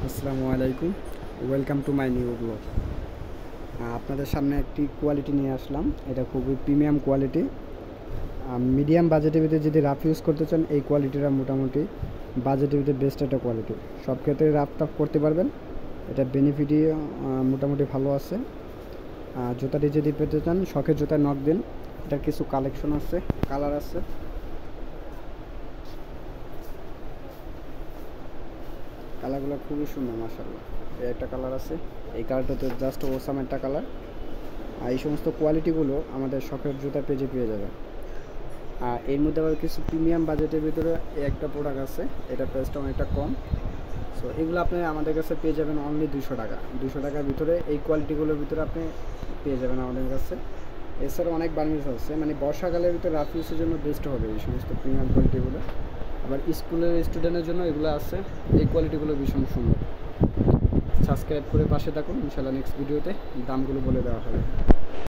আসসালামু আলাইকুম, welcome to my new blog. আপনাদের সামনে একটি কোয়ালিটি নিয়ে আসলাম। এটা খুবই প্রিমিয়াম কোয়ালিটি। মিডিয়াম বাজেটের ভিতরে যদি রাফ ইউজ করতে চান, এই কোয়ালিটিটা মোটামুটি বাজেটের ভিতরে বেস্ট একটা কোয়ালিটি। সব ক্ষেত্রে রাফ টাফ করতে পারবেন। এটা বেনিফিটই মোটামুটি ভালো আছে। জুতাটি যদি পেতে চান, শখের জুতায় নক দিন। এটার কিছু কালেকশন আছে, কালার আছে। কালারগুলো খুবই সুন্দর, মাশাআল্লাহ। এই একটা কালার আছে, এই কালারটা তো জাস্ট ওসাম একটা কালার। আর এই সমস্ত কোয়ালিটিগুলো আমাদের শখের জুতা পেজে পেয়ে যাবেন। আর এর মধ্যে আবার কিছু প্রিমিয়াম বাজেটের ভিতরে এই একটা প্রোডাক্ট আছে, এটা প্রাইসটা অনেকটা কম। সো এগুলো আপনি আমাদের কাছে পেয়ে যাবেন অনলি 200 টাকা। 200 টাকার ভিতরে এই কোয়ালিটিগুলোর ভিতরে আপনি পেয়ে যাবেন আমাদের কাছে। এছাড়াও অনেক বার্নিশ আছে, মানে বর্ষাকালের ভিতরে রাফ ইউজের জন্য বেস্ট হবে এই সমস্ত প্রিমিয়াম কোয়ালিটিগুলো। আবার স্কুলের স্টুডেন্টের জন্য এগুলো আছে। এই কোয়ালিটিগুলো ভীষণ সুন্দর। সাবস্ক্রাইব করে পাশে থাকুন, ইনশাআল্লাহ নেক্সট ভিডিওতে দামগুলো বলে দেওয়া হবে।